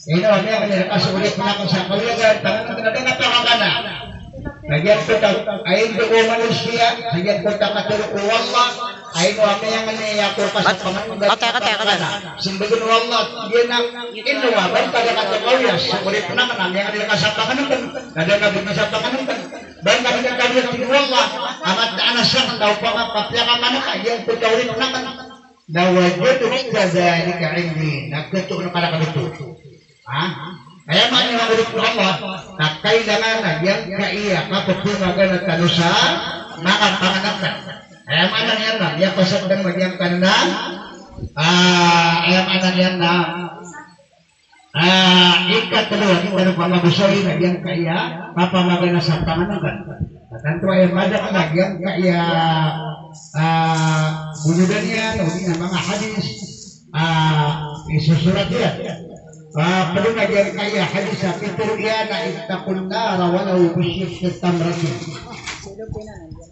ino namanya nila kasulit pala sa kawiyagan tangan na kapakakan na. Nagyan ko ta ayon ko manusia, nagyan ko ta katulog ko Allah, ayon ko ang yang niya ko kasi pamangkin. Kata. Sumbegun Allah, dia nak inuwa ban pada kata kauya, seperti pernah kan yang ada kasapakan kan, ada nabi kasapakan kan. Ban kami kan kami di Allah, amat anasan tahu papia mana yang ko tauri pernah kan. Dawajatu kadzalika indi, nak ketuk kana kadut. Kaya man yung ulit ng Allah na kailangan na yan kaiya kapag pumagan at kanusa makapanganak. Kaya man na yan na yan pasagdan magyang kanina kaya man na yan na ikatulungan yung tanong pamagusoy na yan kaiya papamagan na sa panganakan. At ang tuwa yung madak na yan kaiya bunudan yan o ng mga hadis isusulat yan. Perlu ngajar kaya hadis fitur ya na ittaqun nar walau bisyikh tamratin.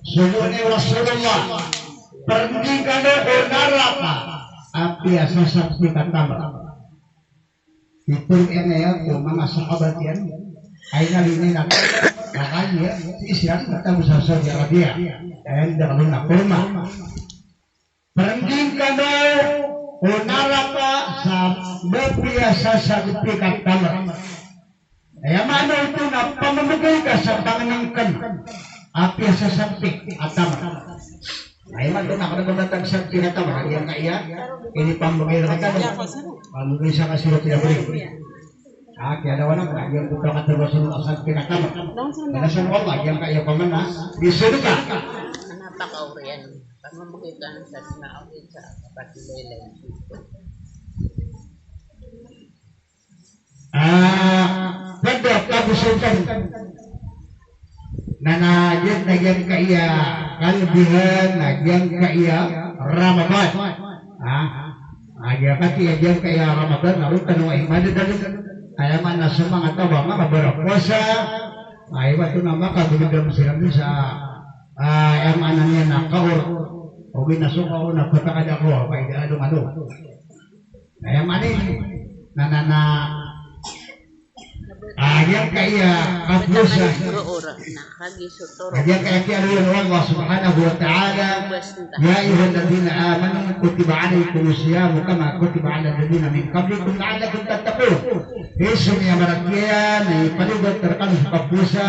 Sunnah Rasulullah pergi kana neraka api asa sakti katamra. Fitur ya ko mga sahabat yan ay nalinig nakanya isyan kata sa Saudi Arabia and dalawang na kurma. Pergi kana naraka sa biasa sa ipikat kamar. Kaya mana itu na pamamagay ka sa panganangkan api sa sampik at tamar. Ay man doon ako nagmamatag sa pinatamar. Yang kaya ini pamamagay na kagano. Pamamagay sa kasilot na beri. Kaya dawan ang kaya yung puto katerwasun sa pinatamar. Kaya Allah yang kaya pamana disuruka. Napaka-urian. Pamamagitan sa sinaawit sa kapatilaylan. Pada kabusukan na nagyan kaya kalbihan, nagyan kaya Ramadan. Nagyan kaya Ramadan, naroon tanong ay madadalog. Kaya man na sa mga tawa, makabarapwasa, ay wato na makagulugam sila sa ang anan niya na kaor o binasuka ko na patakad ako kaya adong ano kaya manin na Yang kaya kapusa. Yang kaya kialuan Allah subhanahu wa ta'ala. Ya ayyuhalladzina amanu kutiba alaikumus siyam kama kutiba alal ladzina min qablikum la'allakum tattaqun. Isum yang marakian ay paligot terkan sa kapusa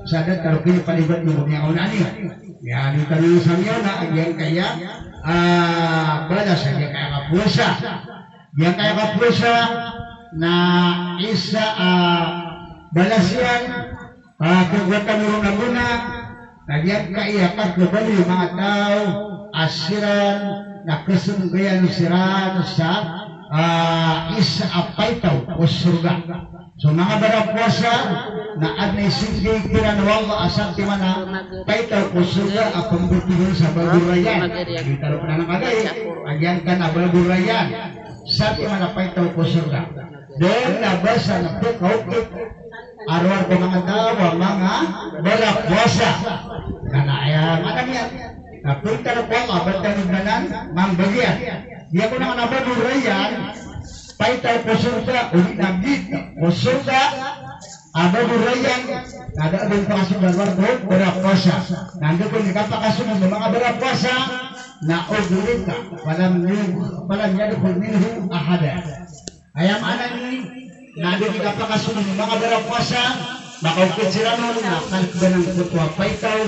sadat tarukin paligot ng mga unani. Ya di talusan yun na yang kaya balas yang kaya kapusa. Yang kaya kapusa na isa balasyan kagwatan mo na muna nagyang kaiyakat global yung mga tao asiran na kasunggayan siran sa isa apaitaw o surga. So mga barapuasa na adnay singgay kinanwang asang timana paitaw o surga ang pambutihin sa balburayan. Itaro pa na ng agay agyan ka na balburayan sa timana paitaw o surga. Doon nabasa na pagkaupit arwar ko mga tao mga barapuasa kanayang alam yan napunta na po ang abad na nagnanan mang bagyan di ako naman abadurayan paitaw po surga ulit nabit po surga abadurayan kada doon pakasunan wargo barapuasa nandun ko nikapakasunod ng mga barapuasa na ugulit ka palam niya dukul minhu ahada ayam anak ini nandun nikapakasunod ng mga barapuasa makaupit sila nun na kalakban ng kutwa paitaw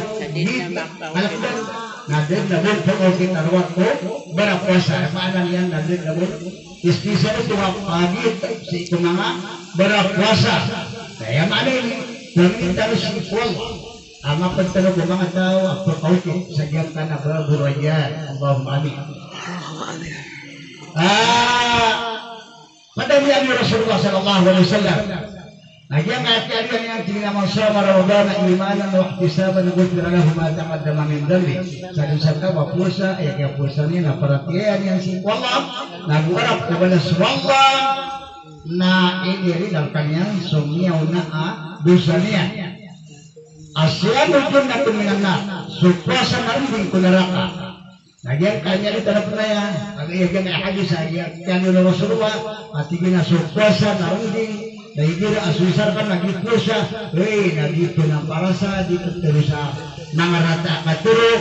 kalakban nandun na doon pag-ukit arwat ko barapuasa maanan yan nandun na doon ispisa na tumapagit sa itong mga barapuasa kaya maanin namin si Paul ang mapagtanong ng mga tao ang pag-ukit sa diyang ka na baburayan Allahumma amin madami ang Rasulullah sallallahu alaihi wasallam. Nagyang ati-arian yang tinamang sama Ramadan na imanan wa ihtisaban ghufira lahu ma taqaddama min dhanbi. Sa wa puasa ay kaya puasa niya na perhatian yang si Allah nagharap kepada Allah na ini dalam kanyang sumiyaw na dosa niya. Asyamul jannatu minan nar. Supuasa na rin ko neraka. Nagyan kanya rin tanap na yan. Ang iya hadis ay kanyo na Rasulullah at iginasukwasan na rin nahigira asusar kan lagi puasa nagito ng parasa dito sa mga rata katuro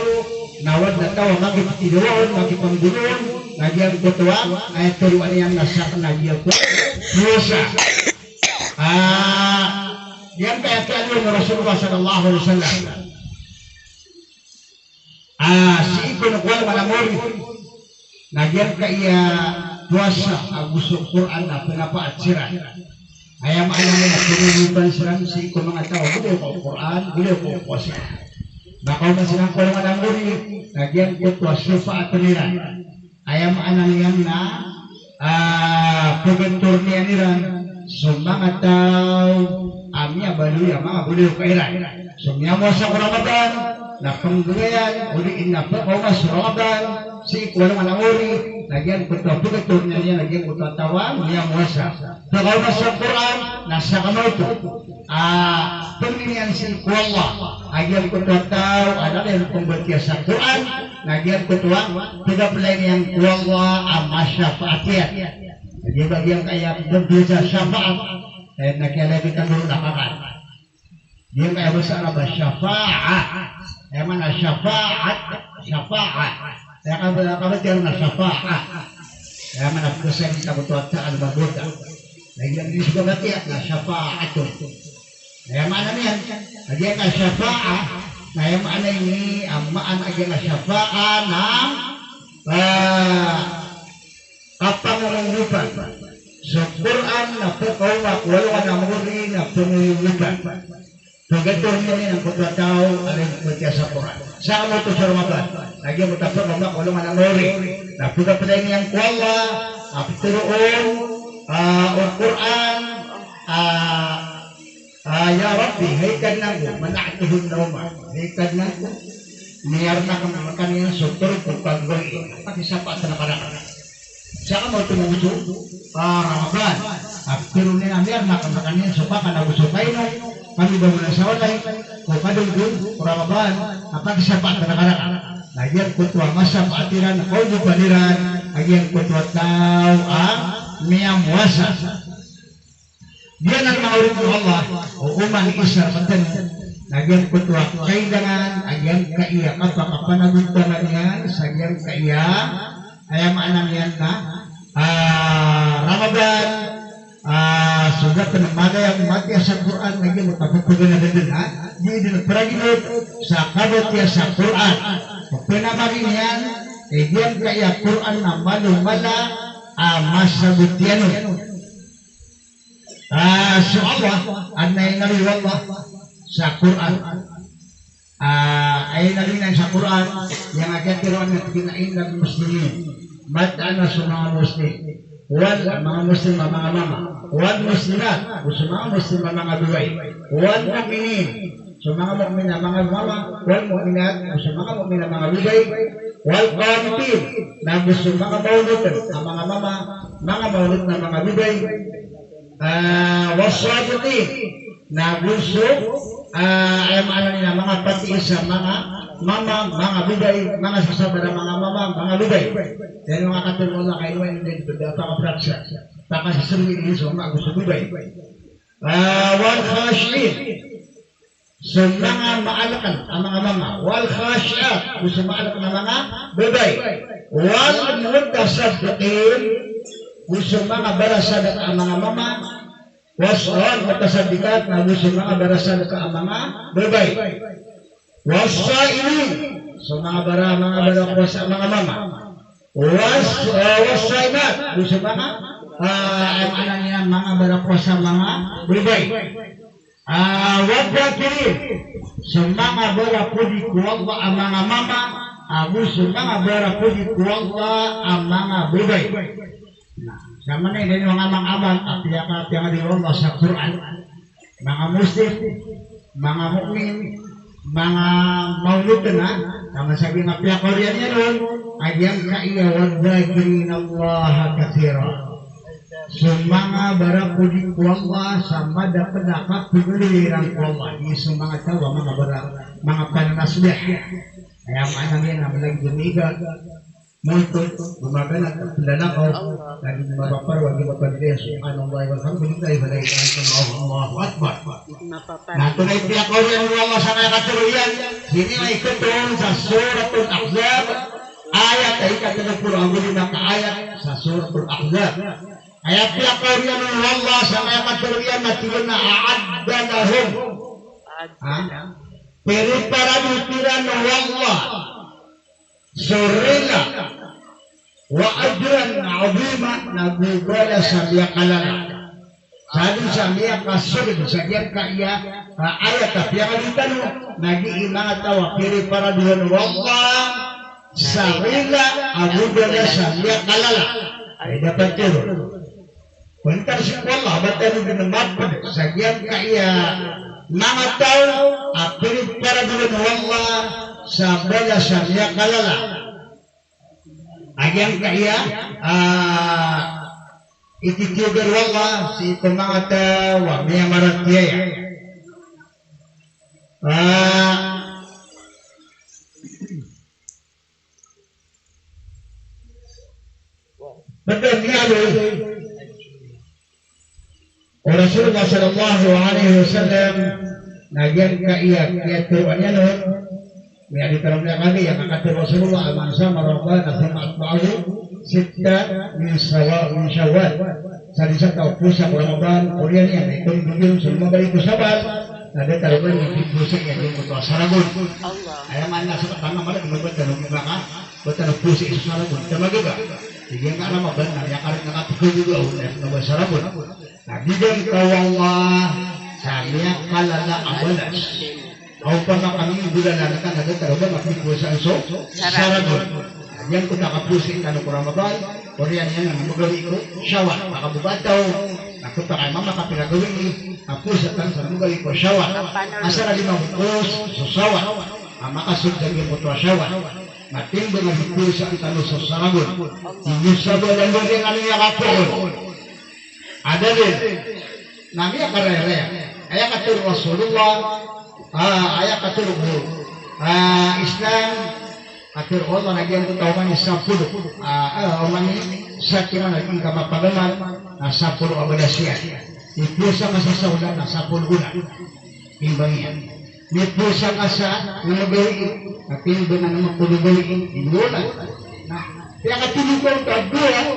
nawad na tawa makipatidoon makipangguloon nagyan kutuwa ay turuan yang nasak nagyan puasa yan kaya kanyo na Rasulullah sallallahu alaihi wasallam si Ibn Kual Malamori nagyan kaya puasa agusok Quran na pinapaat siran ayam alam na pinilipan siran si Ibn mga tao gulo ko Quran gulo ko puasa bakaw na silang Kual Malamori nagyan ko puasa at niran ayam alam yan na pagkantor niya niran so mga tao amya baluya mga gulo kairan so niya mo sa Ramadan na panggayan uliin na po mas Ramadan si Kual Malamori nagyan ko pagkantor niya nagyan ko tawang niya mo sa pagaw na sa Quran nasa kamay ito pagninyan si Kuala nagyan ko tataw ada rin kong bertiya sa Quran nagyan ko tuwang pagapalay niyang Kuala ang masyafaatiyat jadi bagian kaya berbiasa syafaat nakialay kita dulu nakakan dia kaya besar apa syafaat yang mana syafaat saya akan berkata na syafaat yang mana kesan kita bertuataan berdoa lagi yang disebut na syafaat yang mana nih dia ka syafaat nah yang mana ini amaan aja na syafaat kapang mengurupan Quran na pagkawa wala na muri na pengurupan pagkatong niya ng pagkatao alin pagkaya sa Quran sa mo to sa Ramadan lagi mo tapos wala na muri na pagkatay niyang kuwala apituroon o Quran ya Rabbi haikad na ko manaktuhun na umar haikad na ko niyar na kang makaniyang sutur kung pagwagi pakisapat sa nakaraan saka mo tumuso Ramadan pero niya niyar na kang makaniyang supa ka nagusupay no kami ba muna sa walay kung kadungdung Ramadan pakisapat sa nakaraan nagyan ko tuwa masa paatiran o bupaniran nagyan ko tuwa tao ang miyang wasa Dia nang maurid Allah o uman isar patan nagyan kutua kailangan ayan kaiya kapag kapanaguntaman yan sagyan kaiya ayam anang yan na Ramadan sudah penemaga yang mati sa Quran lagi mutapupugan na din ha di din praginot sa kabot ya sa Quran penamarin yan yan kaya Quran na malumala masabutiano so Allah anay nariwallah sa Quran ay narinan sa Quran yang akan tiruan na kinain ng muslimin matana sa mga muslim wal mga muslim mga mama wal muslimat sa mga muslim mga buhay wal mu'minin sa mga mu'min mga mama wal mu'minat sa mga mu'min mga buhay wal qanitin na gusto mga maulid ang mga mama mga maulid na mga buhay wasadiqin na gusto ay nila mga pati sa mga mama, mga buday, mga sasabara, mga mama, mga buday. Yan mga katulong na kayo hindi pagkakapraksa. Pakasasarili sa mga gusto buday. Wal khashin sa mga maalakan ang mga mama. Wal khashat gusto maalakan ang mga buday. Wal mutasaddiqin gusto mga barasadat ang mga mama. Wasal mutasaddiqat na gusto mga barasadat ang mga buday. Wasailin so mga bara kuasa mga mama wasaimat gusto mga niya mga bara kuasa mga bibay wadakirin so mga bara pudi kuwallah ang mga mama gusto mga bara pudi kuwallah ang mga bibay sama na yung mga abang at piyaka di Allah sa Quran mga muslim mga mukmin mga maulid na ang sabi nga piyakorian niya nun ayan kaiya wadzakirin Allah kathira so mga barakudin ko Allah sama dapat piguliran ko Allah di sa mga tawa mga pananasbih kaya maanang yan ang lagi dumiga multut gumaganat at lalakaw lagi mabapar wag mapagdaya subhanallah walhamdulillah Allahu akbar nato na ipiyakorian mo Allah sa kaya katuloyan hindi na ikutulong sa suratul Ahzab ayat ay katanapuro ang gulit na kaayat sa suratul Ahzab ayat piyakorian mo Allah sa kaya katuloyan na tiyon na aadda lahum pero para dutiran mo Allah surila wa ajran azima nagugala sa miya kalala sabi sa miya kasulid sa diyan kaya ayat at yung alitan mo naging mga tawa kiri para doon wallah sarila agugala sa miya kalala ay dapat yun punta si wallah ba't ano ginamapad sa diyan kaya mga tawa kiri para doon wallah sa bala sa miya kalala agyang kaya ititugar wallah si pemangata wa miya maratyaya betul niyalu Rasulullah sallallahu alaihi wasallam nagyan kaya turuannya nun may alitaramnya kali yang kata Rasulullah al-Mansa Marabban Athumma Atba'ahu Sitta min Syawal Sadisa tau pusat Ramadan Kulian yang itu duduk semua balik kusabal ada taruhan yang pusat yang itu sarabun ayam mana sekat tanah malah kemudian tanah belakang betul pusat itu sarabun sama juga jadi yang Ramadan yang kali ngakapukul juga udah sarabun nah di dalam kawallah saya kalala awalas Upang kami bulan nanakan ada taruhan makin puasa so sarabun yang kita kapusin tanah Ramadan Korean yang magawi ko Syawal makabubataw ako pa kay mama kapilagawin ni kapus at sa magawi ko Syawal asa na limang pus sa Syawal makasugdan yung puto Syawal matimbang ang pus at tanong sa sarabun yung sabon ang doon ang niya kapun ada din nami akarere ayah katur Rasulullah ayah katur Islam akhir Allah nagyan ko tawag ni 10 umani sa kira naging kamapagaman na 10 abadasya ipusa ka sa sauda na 10 bulan. Timbangin. Ipusa ka sa nagawi, katimba na naman pulugawi, inulan. Kaya katulungan ka doon,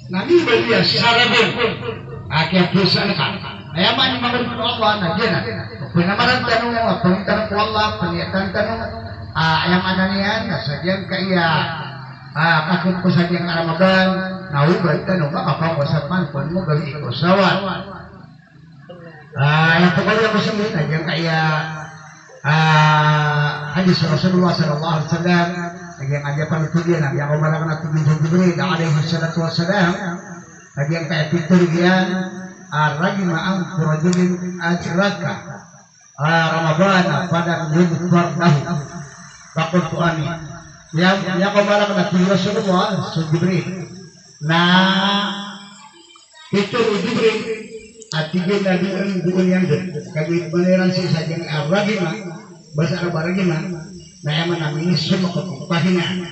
namibal niya sarabon. Kaya pusa na ka. Kaya man yung mga Allah na dyan. Pinamaran tanong, pangtanong ko Allah, pangitang tanong, ayaman na niyan, nasadyan kaya, kakot ko sa diyang Ramadan, nahugad tanong, makapakosap man, kung mo gawin ko sawan. Yang pagkala ko sa mga, nadyan kaya, hadis Rasulullah sallallahu alaihi wasallam, yang ada panutulian, yang umarang natulin sa Jibril, alaihi salatu wassalam, yang kaya piturian, rajima ang kurajulin ajraka Ramadan pada yudhfar lahu takut tuani yang kemarin kena tiga semua Jibril itu Jibril atiga nabi bukan yang kami beneran sih saja rajima bahasa Arab rajima yang mana ini semua kepahinan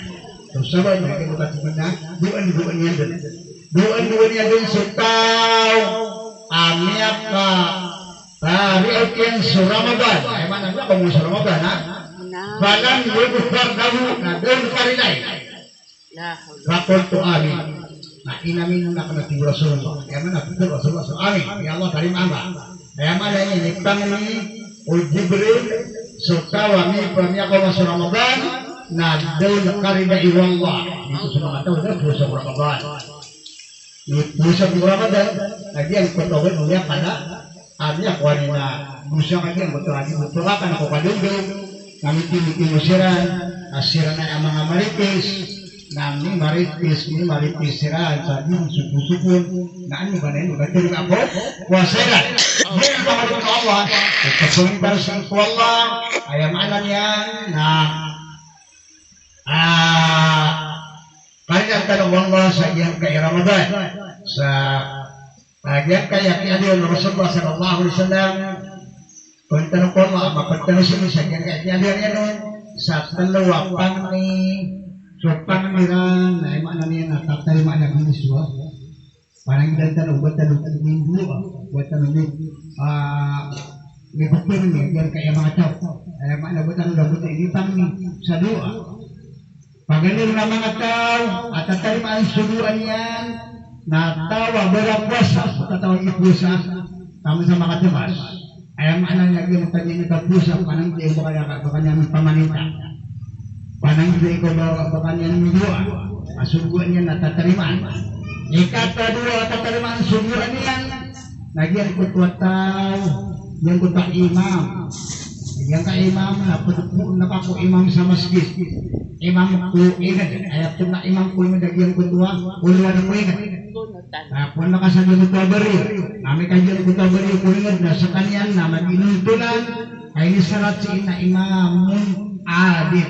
terus sahabat mereka bukan sebenarnya bukan yang bukan setau Amiaka tari okian Ramadan. Mana nak kamu Ramadan? Badan yudhfar lahu nadun karilai. Fakul tu amin. Nah inamin nak kena tiba Rasulullah. Yang mana betul Rasulullah? Amin. Ya Allah karim amba. Yang mana ini nipang ini Jibril sutawa mi pamiaka mas Ramadan nadun karilai wallah. Itu semua tahu dah dosa Ramadan. Musa di Ramadan, lagi yang pertama dunia pada artinya kuanina Musa lagi yang betul akan aku kadung kami tinggi musiran asiran yang mga maritis nami maritis siran tadi suku nani banen betul apa kuasaran yang mengatur Allah kesebentar sangku Allah ayam anaknya kalian tanong Allah sa iyang kay Ramadan sa bagian kaya kiadyon Rasulullah sallallahu alaihi wasallam kung tanong ko Allah mapagtanong siya sa iyang kay kiadyon yan sa dalawa pangmiran na imana niya natatarima na biniswa parang ilan tanong buat tanong minggu buat tanong may pagpirin niya yan kaya mga tao ay mana buat tanong dapat ini pangmi sa dua. Pagaling na mga tao at tatarimaan subuan yan na tawa berpuasa tatawa ipusa tama sa mga tumas ayam anak niya yung kanya nagpusa panang di ko kanya pamanita panang di ko baka niya midua subuan niya natatarimaan ikatadua tatarimaan subuan yan nagyan ko tao yang ko imam yang ka imam na ako imam sa masjid imam ko ingat ayat na imam ko yung dagyang kutuwa ulwa na ko ingat kung nakasabi ko tabari nami kanyan ko tabari ko ingat na sa kanyan na mag-inuntulan ay nisarat si ina imamun adit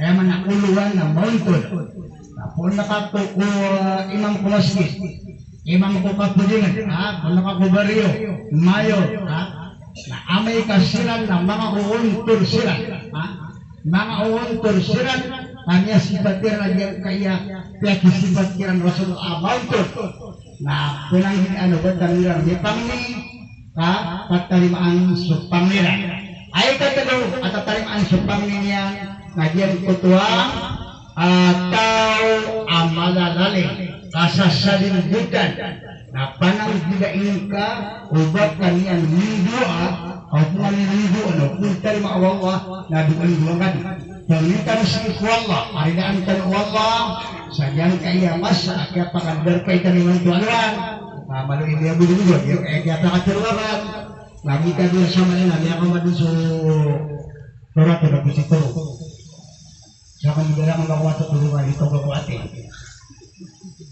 ay man nakuluan na mauntun kung nakato ko imam ko masjid imam ko kapulingan kung nakakubariyo mayo na amay kasiran ng mga uuntur siran mga uuntur siran kanya sibatir na diyan kaya kaya kisibatir Rasulullah abautur na pinangin ano ba taliran di pangni katalimaan supangniran ay katalo at katalimaan supangnin niya na diyan kutuang atau amalalali kasasalin budan na panang gidain ka ubat kanian lidua o pungalin lidua no puntal ma'awallah na duwan-duwangan pamitan si Allah aridaan tan Allah sadyang kaya mas kaya pakandar kay taniman tuanan maluin dia bulu-bulu dia kaya pakatularan lagi ka dia sama ina dia kamadun so surat na bisito sa kanila mga tulungan ito kabuati.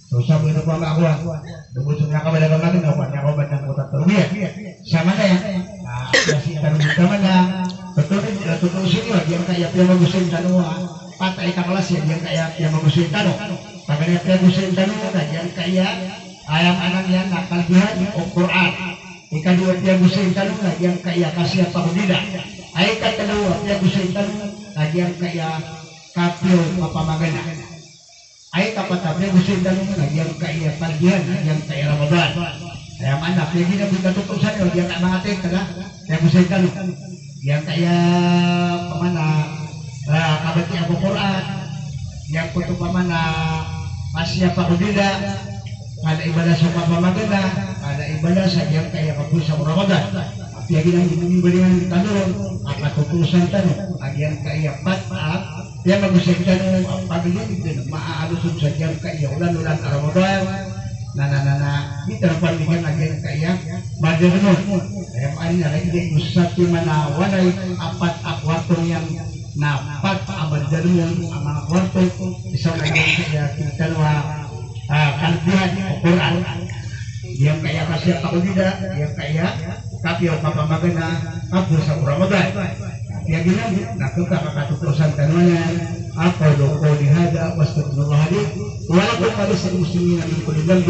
So sabi na po ang ako, lubusog na kabalagang natin, niya ako ba't ng putat turumiyan? Sama na yan, kasi tanong naman na, tutusin nyo, diyan kaya piya magusin tanong, patay ka kelas ya, diyan kaya piya magusin tanong. Pag kaya piya magusin tanong, diyan kaya ayam anak yan, nakalbihan o Quran. Ikadua piya magusin tanong, diyan kaya kasih apa kudida. Ay katalawa piya magusin tanong, diyan kaya kapyo mapamagana. Ay kapatapnya musim dalung nagyang kaya pagyan, nagyang kaya Ramadan. Kaya anak, kaya ginabot na tutusan yun, diyan ka mga teka na, kaya mo sa'yo tanong, diyan kaya pamana, kabati ako Quran, diyan ko ito pamana, masya pa ko nila, kada ibala sa kapamagana, kada ibala sa diyan kaya kapul sa Ramadan. Kaya ginabot ng tanong, at natutusan tanong, diyan kaya pat-at, kaya mag-usay tanong, ang pagiging din, maaalusod sa diyan kaya, ulan-ulan ka Ramadan, kita palihan lagi kaya badan mo kaya ani na lagi usap ti manawanay apat a kwarto yang napat abadan mo ang mga kwarto isang lagi kaya kita kalbihan o Quran yang kaya kasi ako nila yang kaya kapyo papamagana kapyo sa Ramadan kaya ginamit nakuta kakatutusan tanunan أقول قولي هذا واستغفر الله لي ولكم ولسائر المسلمين من كل ذنب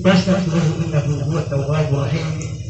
فاستغفروه إنه هو التواب الرحيم